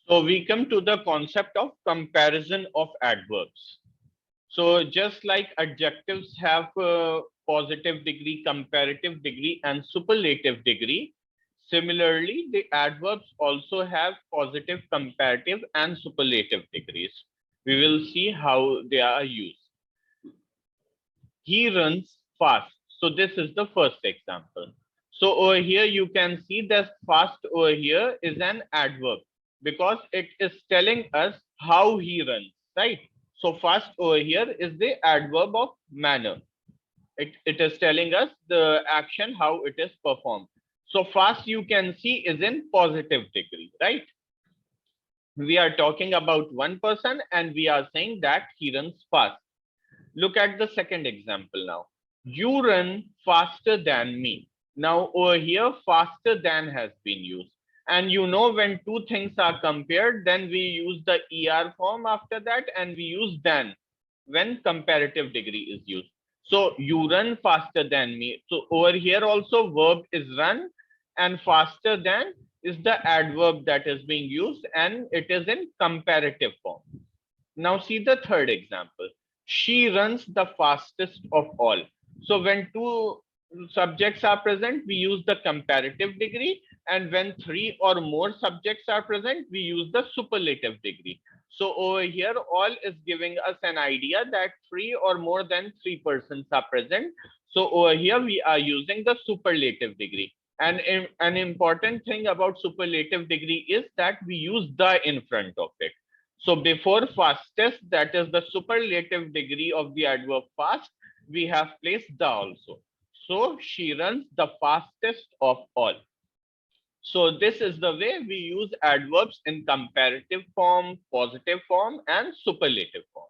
So we come to the concept of comparison of adverbs. So just like adjectives have positive degree, comparative degree, and superlative degree, similarly, the adverbs also have positive, comparative, and superlative degrees. We will see how they are used. He runs fast. So this is the first example. So over here, you can see that fast over here is an adverb because it is telling us how he runs, right? So fast over here is the adverb of manner. It is telling us the action, how it is performed. So fast you can see is in positive degree, right? We are talking about one person and we are saying that he runs fast. Look at the second example now. You run faster than me. Now over here, faster than has been used. And you know when two things are compared, then we use the ER form after that and we use than when comparative degree is used. So you run faster than me. So over here also verb is run and faster than is the adverb that is being used and it is in comparative form. Now see the third example. She runs the fastest of all. So when two subjects are present, we use the comparative degree. And when three or more subjects are present, we use the superlative degree. So over here, all is giving us an idea that three or more than three persons are present. So over here, we are using the superlative degree. And an important thing about superlative degree is that we use the in front of it. So before fastest, that is the superlative degree of the adverb fast, we have placed the also. So she runs the fastest of all. So this is the way we use adverbs in comparative form, positive form, and superlative form.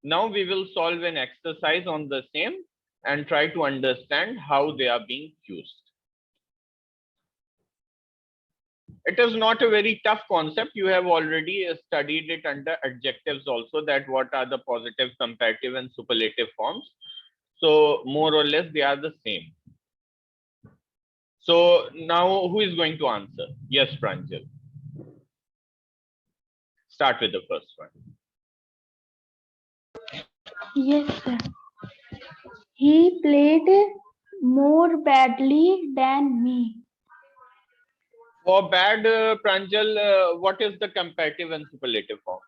Now we will solve an exercise on the same and try to understand how they are being used. It is not a very tough concept. You have already studied it under adjectives also, that what are the positive, comparative, and superlative forms. So more or less they are the same. So now who is going to answer? Yes, Pranjal. Start with the first one. Yes, sir. He played more badly than me. For bad, Pranjal, what is the comparative and superlative form?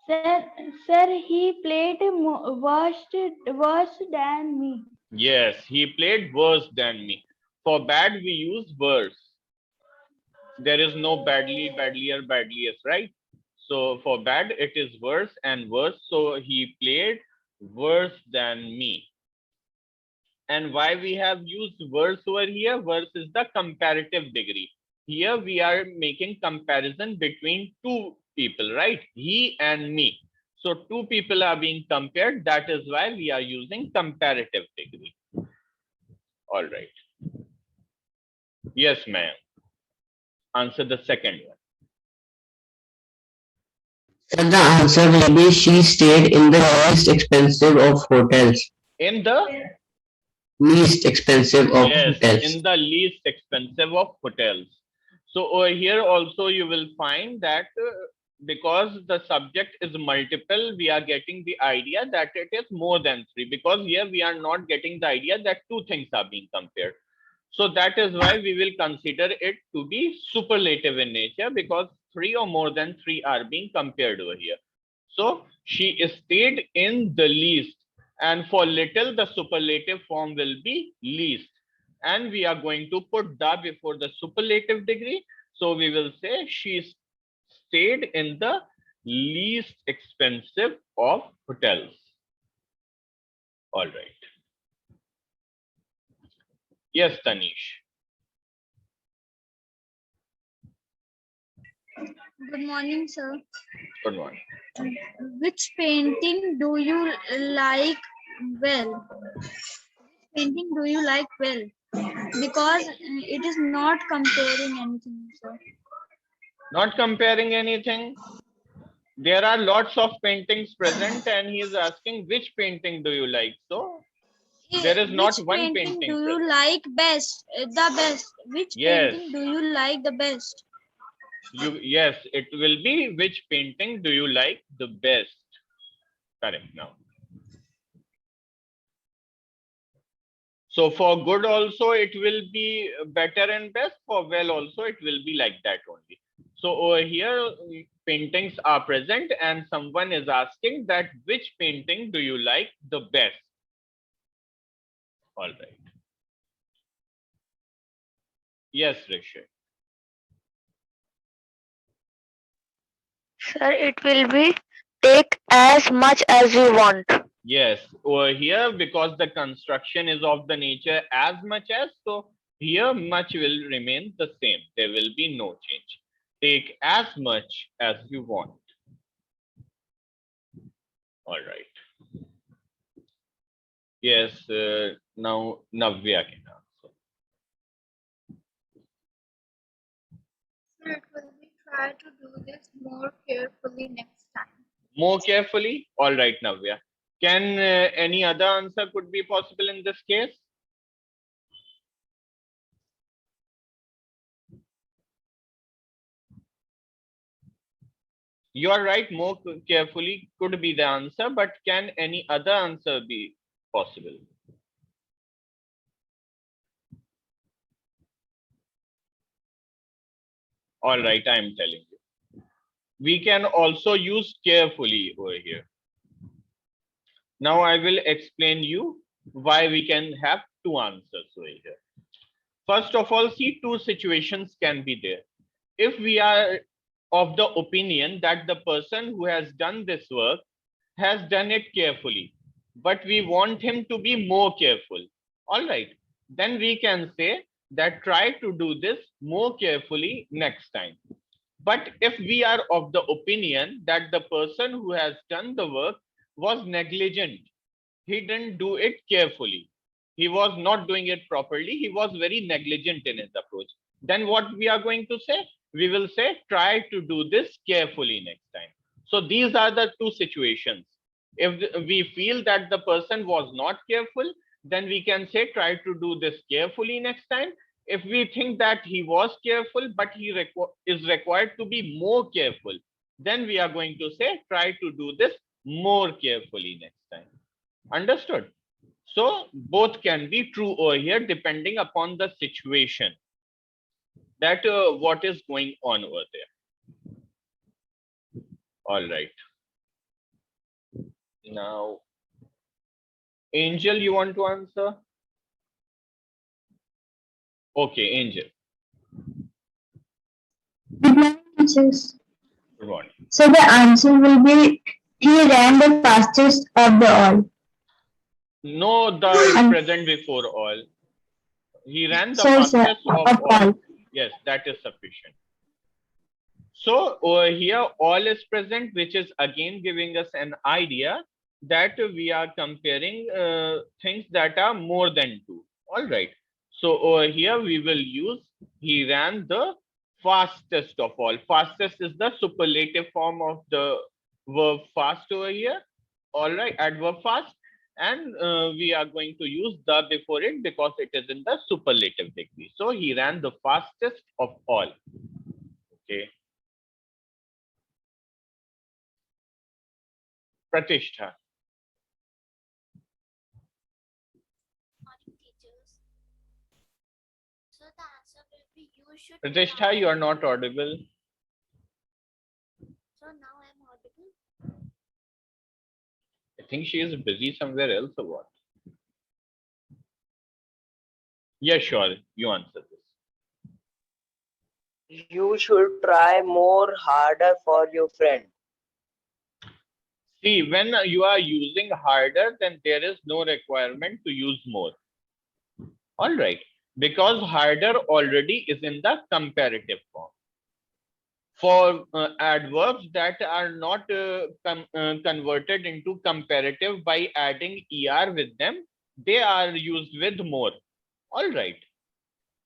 Sir, sir, he played worse than me. Yes, he played worse than me. For bad, we use worse. There is no badly, badlier, badliest, right? So for bad, it is worse and worse. So he played worse than me. And why we have used worse over here? Worse is the comparative degree. Here we are making comparison between two people, right? He and me. So two people are being compared. That is why we are using comparative degree. All right. Yes, ma'am. Answer the second one. So the answer will be she stayed in the least expensive of hotels. In the Least expensive of yes, hotels. in the least expensive of hotels. So over here also you will find that because the subject is multiple, we are getting the idea that it is more than three, because here we are not getting the idea that two things are being compared. So that is why we will consider it to be superlative in nature, because three or more than three are being compared over here. So she stayed in the least, and for little the superlative form will be least, and we are going to put the before the superlative degree. So we will say she stayed in the least expensive of hotels. All right. Yes, Tanish. Good morning, sir. Good morning. Which painting do you like well? Painting do you like well? Because it is not comparing anything, sir. Not comparing anything. There are lots of paintings present and he is asking which painting do you like. So there is not Which one painting painting do you present. like best? The best. Which Yes. painting do you like the best? Yes, it will be which painting do you like the best? Correct now. So for good also it will be better and best. For well also it will be like that only. So over here paintings are present and someone is asking that which painting do you like the best? All right. Yes, Rishi. Sir, it will be take as much as we want. Yes, over here because the construction is of the nature as much as, so here much will remain the same. There will be no change. Take as much as you want. All right. Yes, now Navya can answer. So it will be try to do this more carefully next time. More carefully. All right, Navya. Can any other answer could be possible in this case? You are right. More carefully could be the answer, but can any other answer be possible? All right, I am telling you. We can also use carefully over here. Now I will explain you why we can have two answers over here. First of all, see, two situations can be there. If we are of the opinion that the person who has done this work has done it carefully, but we want him to be more careful. All right, then we can say that try to do this more carefully next time. But if we are of the opinion that the person who has done the work was negligent, he didn't do it carefully, he was not doing it properly, he was very negligent in his approach, then what we are going to say? We will say, try to do this carefully next time. So these are the two situations. If we feel that the person was not careful, then we can say, try to do this carefully next time. If we think that he was careful, but he is required to be more careful, then we are going to say, try to do this more carefully next time. Understood? So both can be true over here depending upon the situation, that what is going on over there. All right. Now, Angel, you want to answer? Okay, Angel. Good morning, teachers. Good morning. So the answer will be he ran the fastest of the all. No, the is And present before all. He ran the so sir, fastest of of all. all. Yes, that is sufficient. So over here, all is present, which is again giving us an idea that we are comparing things that are more than two. All right. So over here, we will use he ran the fastest of all. Fastest is the superlative form of the verb fast over here. All right, adverb fast. And we are going to use the before it because it is in the superlative degree. So he ran the fastest of all. Okay. Pratishtha. Morning, teachers. So the answer will be you should Pratishtha, try. you are not audible. So now I am audible. I think she is busy somewhere else or what? Yeah, sure. You answer this. You should try more harder for your friend. See, when you are using harder, then there is no requirement to use more. All right. Because harder already is in the comparative form. For adverbs that are not converted into comparative by adding er with them, they are used with more. All right.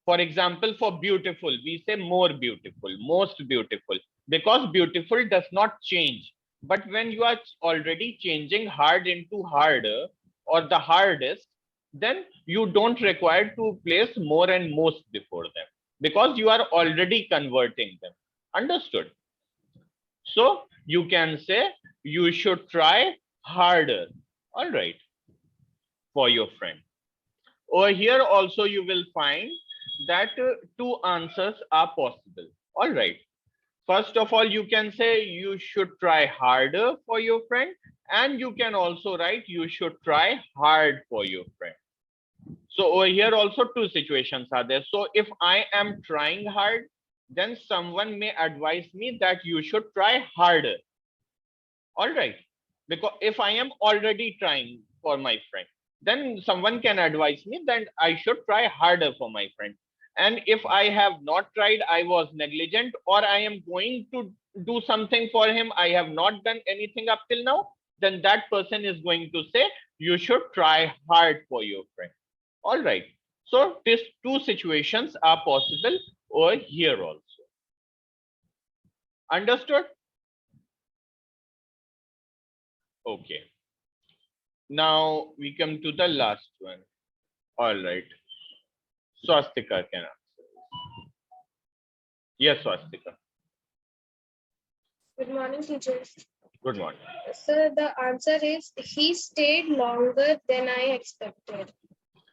For example, for beautiful, we say more beautiful, most beautiful, because beautiful does not change. But when you are already changing hard into harder or the hardest, then you don't require to place more and most before them because you are already converting them. Understood? So you can say you should try harder. All right, for your friend. Over here also you will find that two answers are possible. All right. First of all, you can say you should try harder for your friend, and you can also write you should try hard for your friend. So over here also two situations are there. So if I am trying hard, then someone may advise me that you should try harder. All right. Because if I am already trying for my friend, then someone can advise me that I should try harder for my friend. And if I have not tried, I was negligent, or I am going to do something for him, I have not done anything up till now, then that person is going to say, you should try hard for your friend. All right. So these two situations are possible over here also. Understood? Okay. Now we come to the last one. All right. Swastika can answer. Yes, Swastika. Good morning, teachers. Good morning. So the answer is he stayed longer than I expected.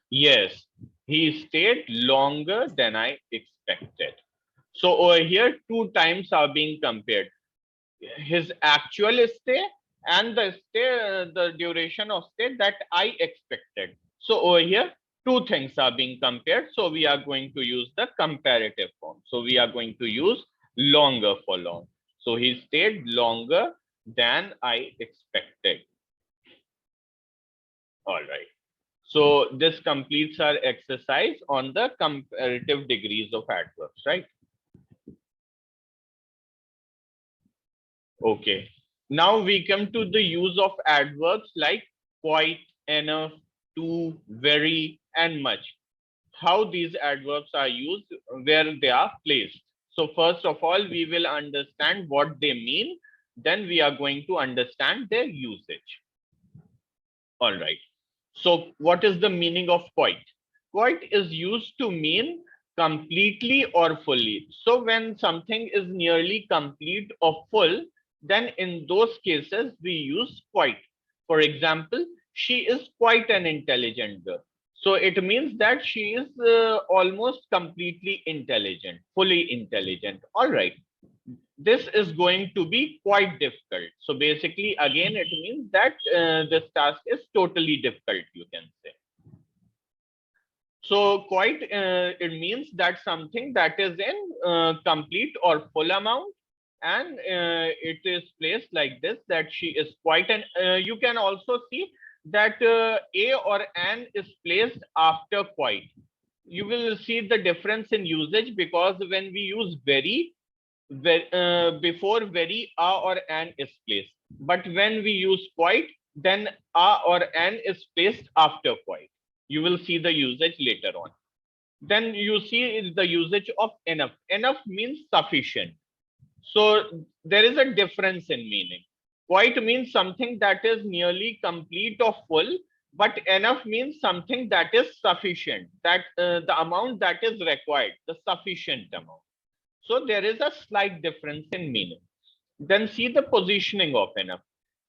Yes, he stayed longer than I expected. So over here, two times are being compared. His actual stay and the stay, the duration of stay that I expected. So over here, two things are being compared. So we are going to use the comparative form. So we are going to use longer for long. So he stayed longer than I expected. All right. So this completes our exercise on the comparative degrees of adverbs, right? Okay. Now we come to the use of adverbs like quite, enough, to, very, and much. How these adverbs are used, where they are placed. So first of all, we will understand what they mean. Then we are going to understand their usage. All right. So what is the meaning of quite? Quite is used to mean completely or fully. So when something is nearly complete or full, then in those cases we use quite. For example, she is quite an intelligent girl. So it means that she is almost completely intelligent, fully intelligent. All right. This is going to be quite difficult. So basically, again, it means that this task is totally difficult, you can say. So quite, it means that something that is in complete or full amount, and it is placed like this, that she is quite an, you can also see that a or an is placed after quite. You will see the difference in usage, because when we use very, before very a or an is placed, but when we use quite, then a or an is placed after quite. You will see the usage later on. Then you see the usage of enough. Enough means sufficient. So there is a difference in meaning. Quite means something that is nearly complete or full, but enough means something that is sufficient, that the amount that is required, the sufficient amount. So there is a slight difference in meaning. Then see the positioning of enough.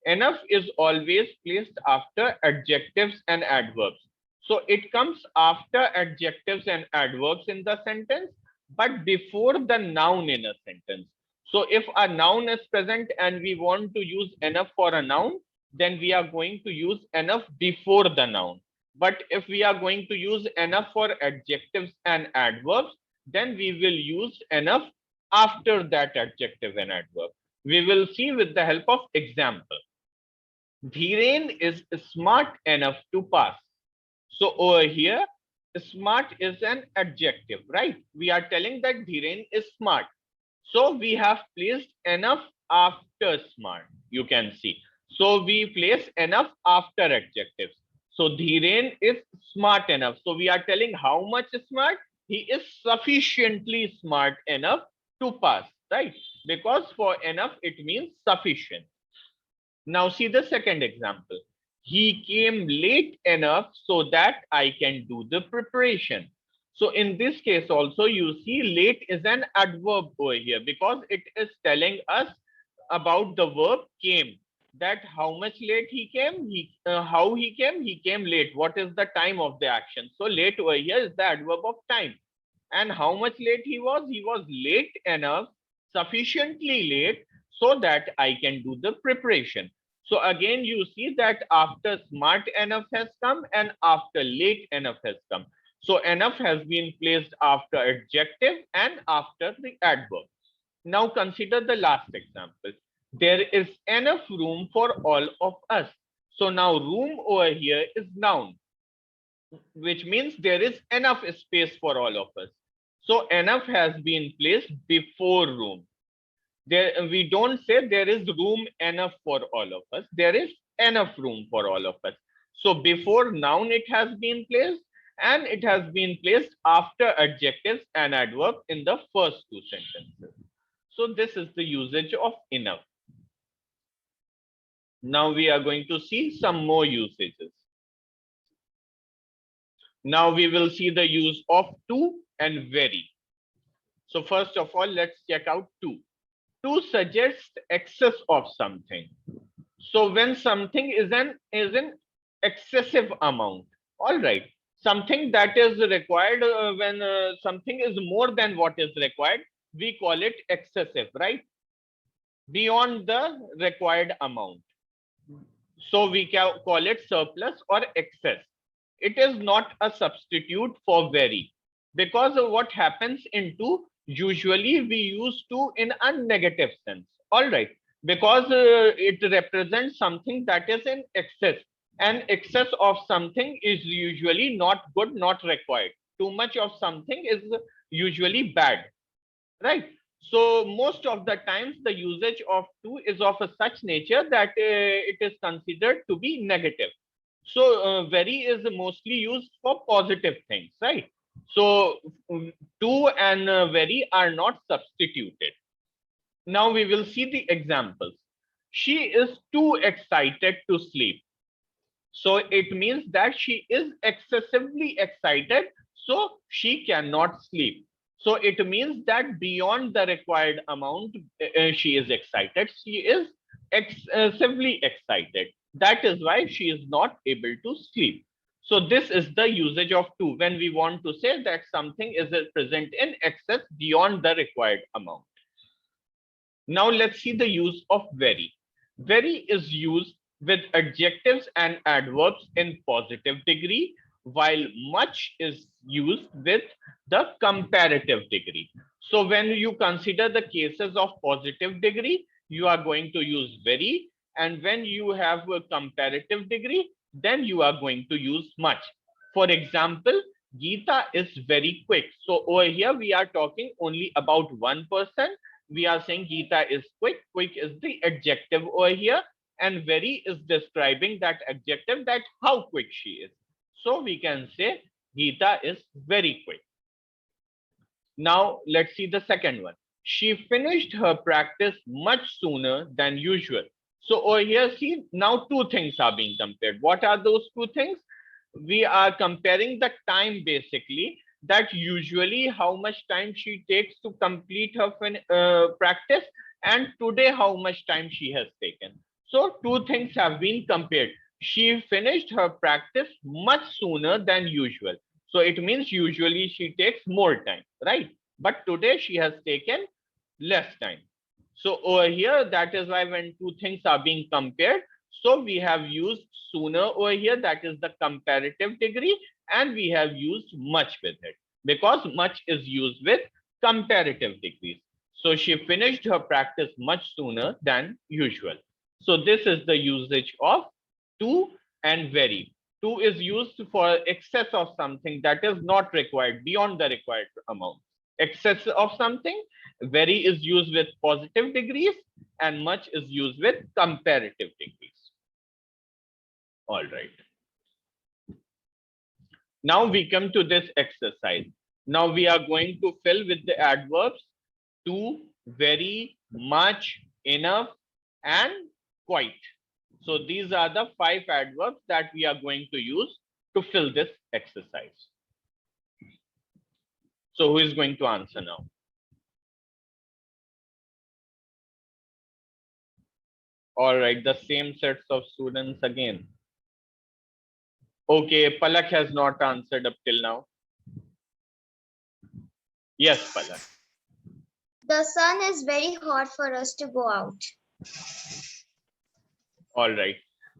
Enough is always placed after adjectives and adverbs. So it comes after adjectives and adverbs in the sentence, but before the noun in a sentence. So if a noun is present and we want to use enough for a noun, then we are going to use enough before the noun. But if we are going to use enough for adjectives and adverbs, then we will use enough after that adjective and adverb. We will see with the help of example. Dhiren is smart enough to pass. So over here, smart is an adjective, right? We are telling that Dhiren is smart. So we have placed enough after smart, you can see. So we place enough after adjectives. So Dhiren is smart enough. So we are telling how much smart? He is sufficiently smart enough to pass, right? Because for enough, it means sufficient. Now see the second example. He came late enough so that I can do the preparation. So in this case also, you see late is an adverb over here because it is telling us about the verb came, that how much late he came, how he came late, what is the time of the action. So late over here is the adverb of time. And how much late he was late enough, sufficiently late, so that I can do the preparation. So again, you see that after smart enough has come and after late enough has come. So enough has been placed after adjective and after the adverb. Now consider the last example. There is enough room for all of us. So now room over here is noun, which means there is enough space for all of us. So enough has been placed before room. There, we don't say there is room enough for all of us. There is enough room for all of us. So before noun it has been placed, and it has been placed after adjectives and adverb in the first two sentences. So this is the usage of enough. Now we are going to see some more usages. Now we will see the use of to and very. So first of all, let's check out to. To suggest excess of something. So when something is an excessive amount, all right, something that is required, when something is more than what is required, we call it excessive, right? Beyond the required amount. So we can call it surplus or excess. It is not a substitute for very, because of what happens into, usually we use to in a negative sense, all right, because it represents something that is in excess, and excess of something is usually not good, not required. Too much of something is usually bad, right? So most of the times the usage of to is of a such nature that it is considered to be negative. So very is mostly used for positive things, right? So to and very are not substituted. Now we will see the examples. She is too excited to sleep. So it means that she is excessively excited, so she cannot sleep. So it means that beyond the required amount, she is excited. She is excessively excited. That is why she is not able to sleep. So this is the usage of to when we want to say that something is present in excess beyond the required amount. Now let's see the use of very. Very is used with adjectives and adverbs in positive degree, while much is used with the comparative degree. So when you consider the cases of positive degree, you are going to use very, and when you have a comparative degree, then you are going to use much. For example, Geeta is very quick. So over here we are talking only about one person. We are saying Geeta is quick. Quick is the adjective over here, and very is describing that adjective, that how quick she is. So we can say Geeta is very quick. Now let's see the second one. She finished her practice much sooner than usual. So over here, see, now two things are being compared. What are those two things? We are comparing the time, basically, that usually how much time she takes to complete her practice, and today how much time she has taken. So two things have been compared. She finished her practice much sooner than usual. So it means usually she takes more time, right? But today she has taken less time. So over here, that is why when two things are being compared, so we have used sooner over here, that is the comparative degree, and we have used much with it because much is used with comparative degrees. So she finished her practice much sooner than usual. So this is the usage of to and very. To is used for excess of something that is not required, beyond the required amount. Excess of something. Very is used with positive degrees, and much is used with comparative degrees. All right. Now we come to this exercise. Now we are going to fill with the adverbs to, very, much, enough, and quite. So these are the 5 adverbs that we are going to use to fill this exercise. So who is going to answer now? All right, the same sets of students again. Okay, Palak has not answered up till now. Yes, Palak. The sun is very hot for us to go out. All right.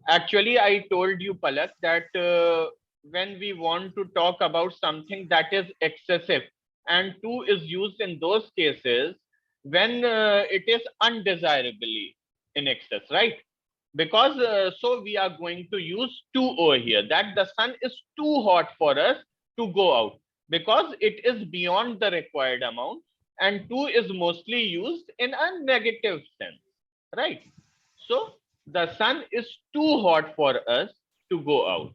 Actually, I told you, Palak, that when we want to talk about something that is excessive, and to is used in those cases when it is undesirably in excess, right? Because so we are going to use to over here, that the sun is too hot for us to go out because it is beyond the required amount, and to is mostly used in a negative sense, right? So the sun is too hot for us to go out.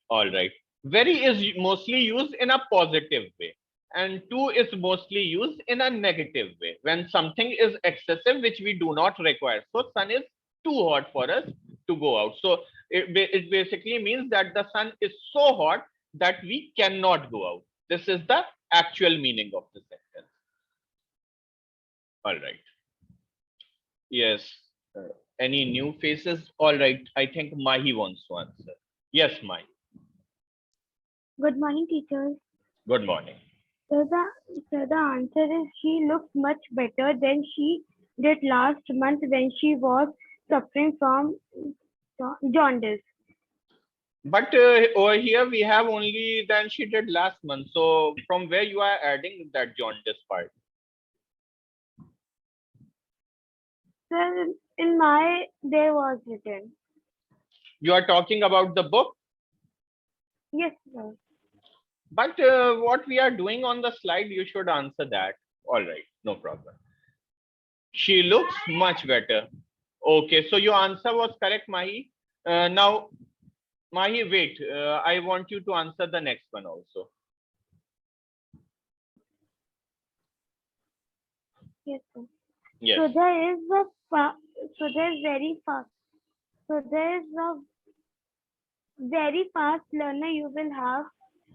All right. Very is mostly used in a positive way, and to is mostly used in a negative way when something is excessive which we do not require. So sun is too hot for us to go out. So it basically means that the sun is so hot that we cannot go out. This is the actual meaning of the sentence. All right. Yes. Any new faces? All right. I think Mahi wants to answer. Yes, Mahi. Good morning, teachers. Good morning. So the answer is she looks much better than she did last month when she was suffering from jaundice. But over here we have only than she did last month. So from where you are adding that jaundice part? So in my there was written. You are talking about the book. Yes, sir. But what we are doing on the slide, you should answer that. All right, no problem. She looks much better. Okay, so your answer was correct, Mahi. Now, Mahi, wait. I want you to answer the next one also. Yes, sir. Yes. So there is so there is very fast. So there is a very fast learner. You will have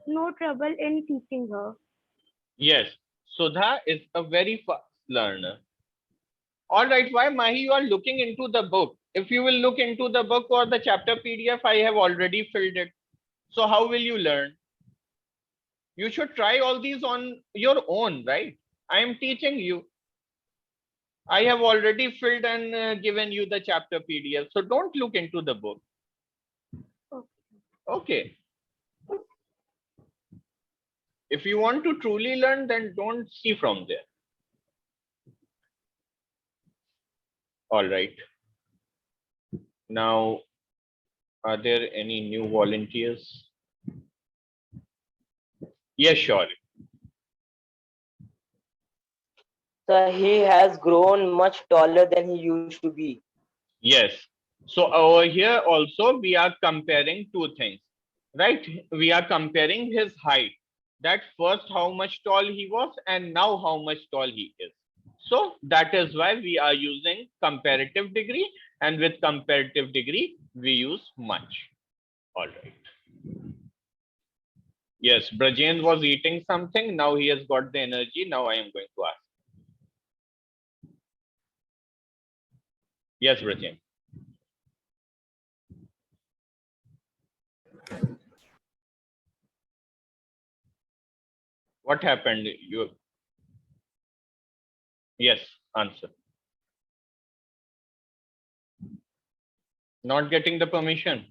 no trouble in teaching her. Yes. Sudha is a very fast learner. All right, why, Mahi, you are looking into the book? If you will look into the book or the chapter PDF, I have already filled it. So how will you learn? You should try all these on your own, right? I am teaching you. I have already filled and given you the chapter PDF. So don't look into the book. Okay. If you want to truly learn, then don't see from there. All right. Now, are there any new volunteers? Yes, sure. So he has grown much taller than he used to be. Yes. So over here also we are comparing two things, right? We are comparing his height. That first how much tall he was and now how much tall he is. So that is why we are using comparative degree, and with comparative degree we use much. All right. Yes, Brajen was eating something. Now he has got the energy. Now I am going to ask. Yes, Brajen. What happened? You. Yes, answer. Not getting the permission.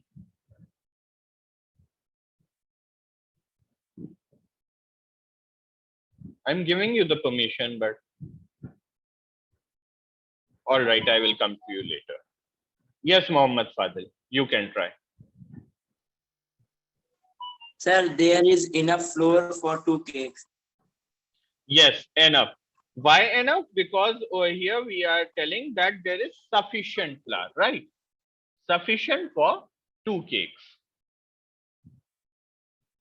I'm giving you the permission, but all right, I will come to you later. Yes, Mohammed Fadil, you can try. Sir, there is enough flour for 2 cakes. Yes, enough. Why enough? Because over here we are telling that there is sufficient flour, right? Sufficient for 2 cakes.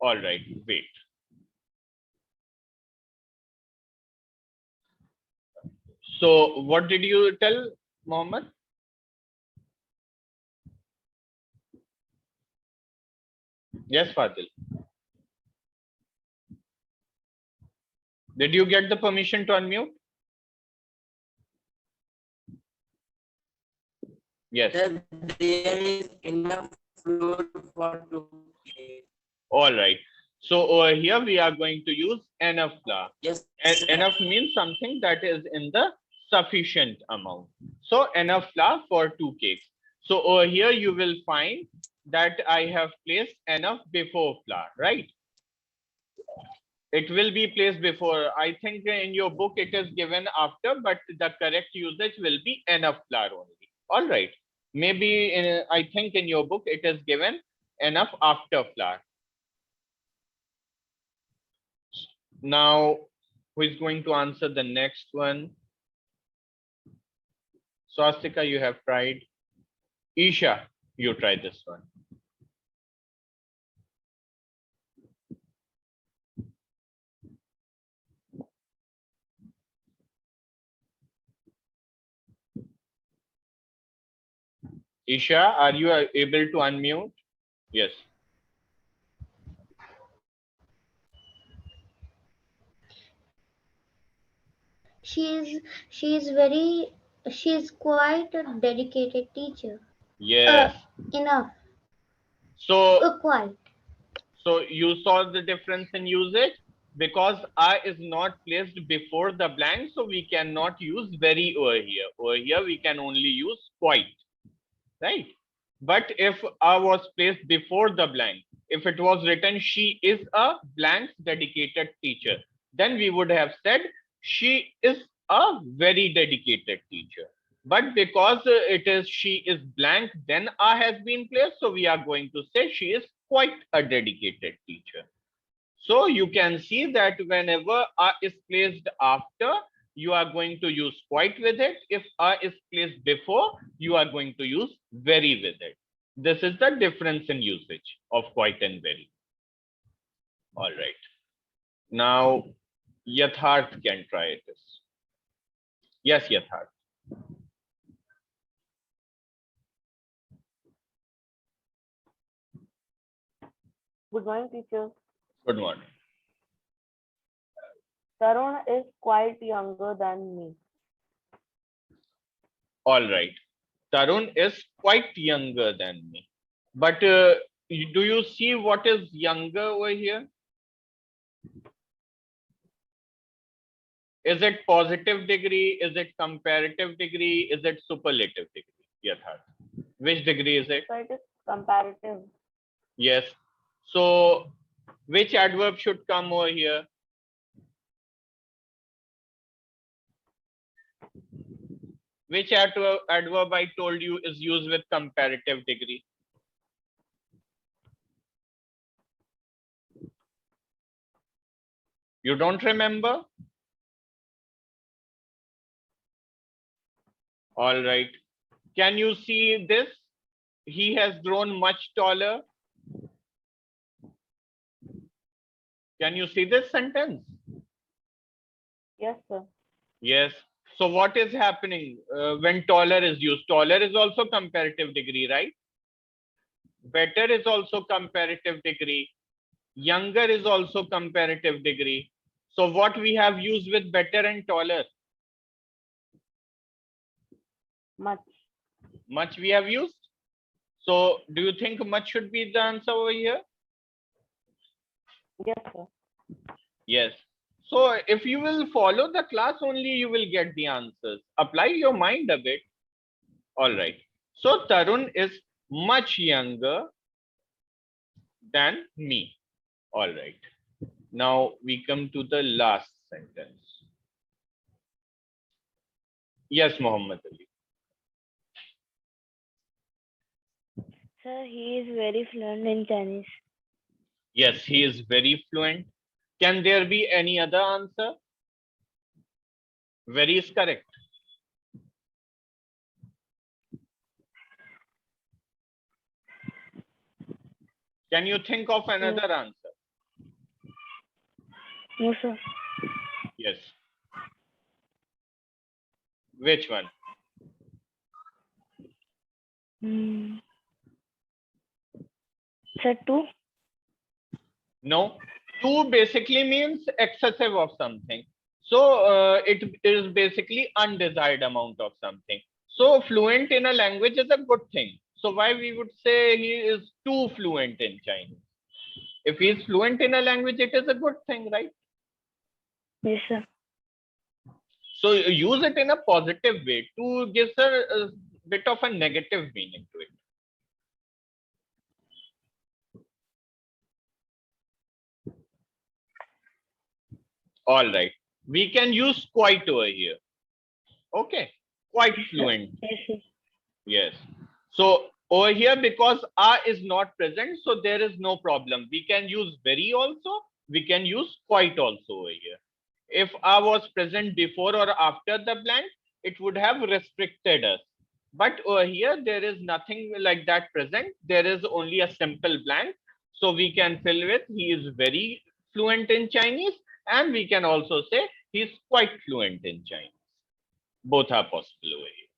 All right, wait. So what did you tell, Mohammed? Yes, Fadil. Did you get the permission to unmute? Yes. Sir, there is enough floor for two cakes. All right. So over here we are going to use enough flour. Yes, And sir. enough means something that is in the sufficient amount. So enough flour for 2 cakes. So over here you will find that I have placed enough before flour, right? It will be placed before. I think in your book it is given after, but the correct usage will be enough flour only. All right. Maybe I think in your book it is given enough after flour. Now, who is going to answer the next one? Swastika, you have tried. Isha, you try this one. Isha, are you able to unmute? Yes. She's quite a dedicated teacher. Yes. Enough. So, Quite. so you saw the difference in usage because I is not placed before the blank, so we cannot use very over here. Over here, we can only use quite, right? But if I was placed before the blank, if it was written she is a blank dedicated teacher, then we would have said she is a very dedicated teacher. But because it is she is blank, then a has been placed, so we are going to say she is quite a dedicated teacher. So you can see that whenever a is placed after, you are going to use quite with it. If a is placed before, you are going to use very with it. This is the difference in usage of quite and very. All right. Now, Yatharth can try this. Yes, Yatharth. Good morning, teacher. Good morning. Tarun is quite younger than me. All right. Tarun is quite younger than me. But do you see what is younger over here? Is it positive degree? Is it comparative degree? Is it superlative degree? Yatharth. Which degree is it? So it is comparative. Yes. So which adverb should come over here? Which adverb I told you is used with comparative degree? You don't remember? All right. Can you see this? He has grown much taller. Can you see this sentence? Yes, sir. Yes. So what is happening when taller is used? Taller is also comparative degree, right? Better is also comparative degree. Younger is also comparative degree. So what we have used with better and taller? Much. Much we have used. So do you think much should be the answer over here? Yes, sir. Yes. So if you will follow the class only, you will get the answers. Apply your mind a bit. All right. So Tarun is much younger than me. All right. Now we come to the last sentence. Yes, Muhammad Ali. Sir, he is very fluent in Chinese. Yes, he is very fluent. Can there be any other answer? Very is correct. Can you think of another answer? No, sir. Yes. Which one? Sir, two. No, too basically means excessive of something. So it is basically undesired amount of something. So fluent in a language is a good thing. So why we would say he is too fluent in Chinese? If he is fluent in a language, it is a good thing, right? Yes, sir. So use it in a positive way to give a bit of a negative meaning to it. All right, we can use quite over here. Okay, quite fluent. Yes, sir. Yes. So over here, because are is not present, so there is no problem. We can use very also. We can use quite also over here. If are was present before or after the blank, it would have restricted us. But over here, there is nothing like that present. There is only a simple blank. So we can fill with he is very fluent in Chinese, and we can also say he is quite fluent in Chinese. Both are possible over here.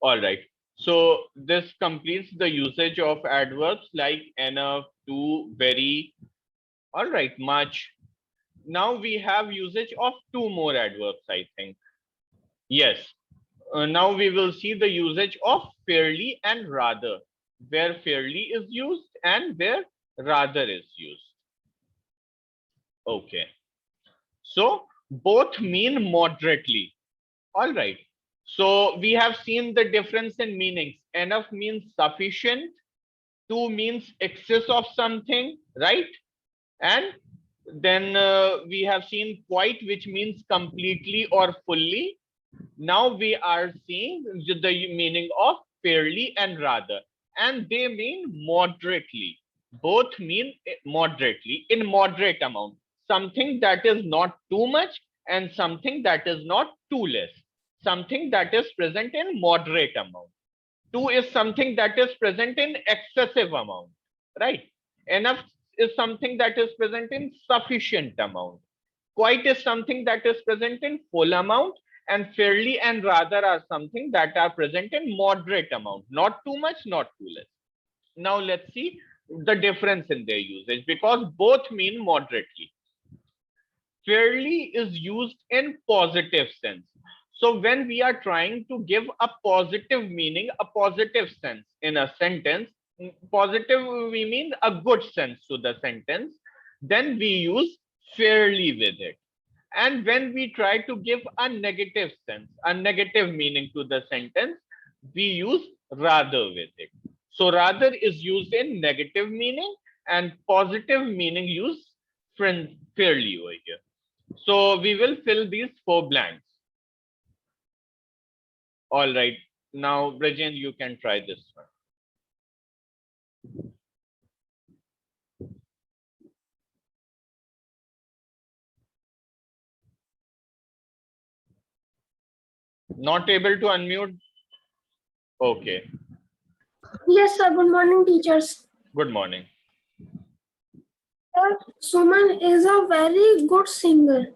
All right. So this completes the usage of adverbs like enough, to, very. All right, much. Now we have usage of two more adverbs, I think. Yes. Now we will see the usage of fairly and rather, where fairly is used and where rather is used. Okay. So both mean moderately. All right. So we have seen the difference in meanings. Enough means sufficient. To means excess of something, right? And then we have seen quite, which means completely or fully. Now we are seeing the meaning of fairly and rather, and they mean moderately. Both mean moderately, in moderate amount, something that is not too much and something that is not too less, something that is present in moderate amount. Too is something that is present in excessive amount, right? Enough is something that is present in sufficient amount. Quite is something that is present in full amount, and fairly and rather are something that are present in moderate amount, not too much, not too less. Now let's see the difference in their usage, because both mean moderately. Fairly is used in positive sense. So when we are trying to give a positive meaning, a positive sense in a sentence, positive we mean a good sense to the sentence, then we use fairly with it. And when we try to give a negative sense, a negative meaning to the sentence, we use rather with it. So rather is used in negative meaning and positive meaning used fairly over here. So we will fill these 4 blanks. All right. Now, Brajen, you can try this one. Not able to unmute? Okay. Yes, sir. Good morning, teachers. Good morning. Sir, Suman is a very good singer.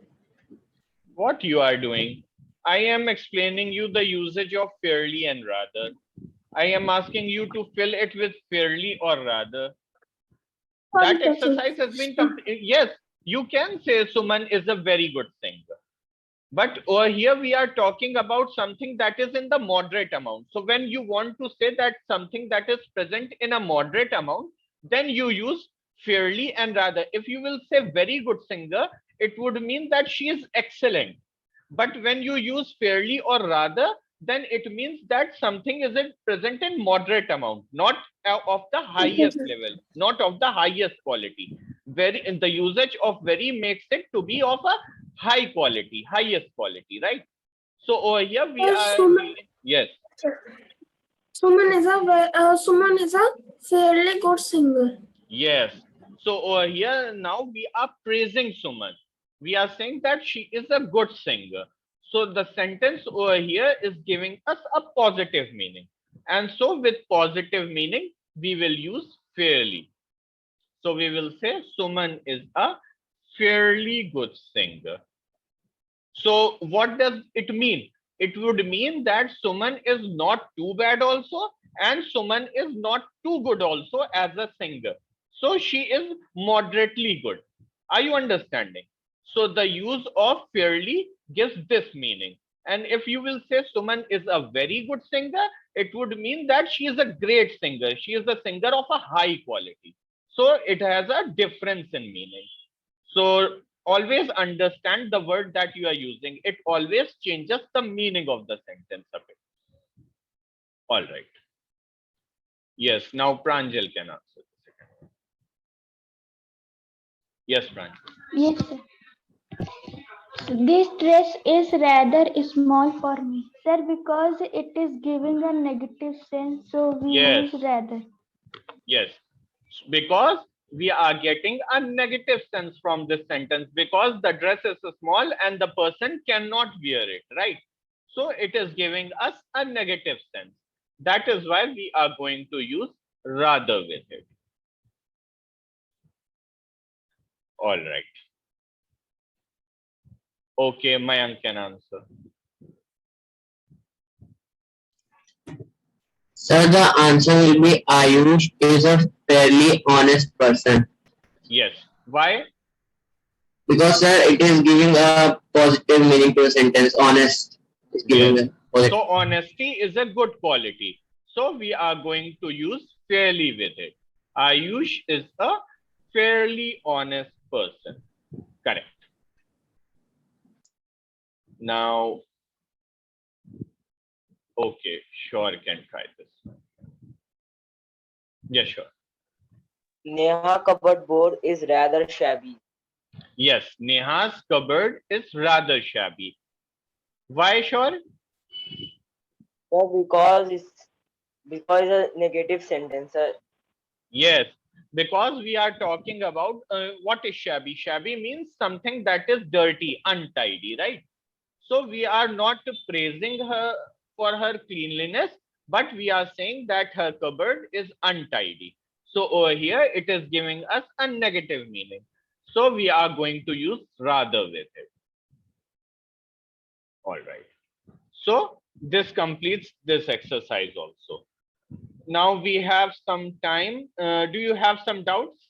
What you are doing? I am explaining you the usage of fairly and rather. I am asking you to fill it with fairly or rather. That exercise has been completed. Yes, you can say Suman is a very good singer. But over here we are talking about something that is in the moderate amount. So when you want to say that something that is present in a moderate amount, then you use fairly and rather. If you will say very good singer, it would mean that she is excellent. But when you use fairly or rather, then it means that something is present in moderate amount, not of the highest level, not of the highest quality. Very in the usage of very makes it to be of a high quality, highest quality, right? So over here we are yes. Suman is a fairly good singer. Yes. So over here now we are praising Suman. We are saying that she is a good singer. So the sentence over here is giving us a positive meaning. And so with positive meaning, we will use fairly. So we will say Suman is a fairly good singer. So what does it mean? It would mean that Suman is not too bad also, and Suman is not too good also as a singer. So she is moderately good. Are you understanding? So the use of fairly gives this meaning. And if you will say Suman is a very good singer, it would mean that she is a great singer. She is a singer of a high quality. So it has a difference in meaning. So always understand the word that you are using. It always changes the meaning of the sentence a bit. All right. Yes, now Pranjal can answer the second. Yes, Pranjal. Yes, sir. This dress is rather small for me, sir, because it is giving a negative sense, so we Yes, use rather. yes. Because we are getting a negative sense from this sentence because the dress is small and the person cannot wear it, right? So it is giving us a negative sense. That is why we are going to use rather with it. All right. Okay, Mayank can answer. Sir, the answer will be Ayush is a fairly honest person. Yes. Why? Because sir, it is giving a positive meaning to the sentence. Honest is Yes. giving a positive. So honesty is a good quality. So we are going to use fairly with it. Ayush is a fairly honest person. Correct. Now, okay, sure, can try this. Yeah, sure. Neha cupboard board is rather shabby. Yes, Neha's cupboard is rather shabby. Why, sure? Sir, because it's a negative sentence, sir. Yes, because we are talking about what is shabby. Shabby means something that is dirty, untidy, right? So we are not praising her for her cleanliness, but we are saying that her cupboard is untidy. So over here, it is giving us a negative meaning. So we are going to use rather with it. All right. So this completes this exercise also. Now we have some time. Do you have some doubts?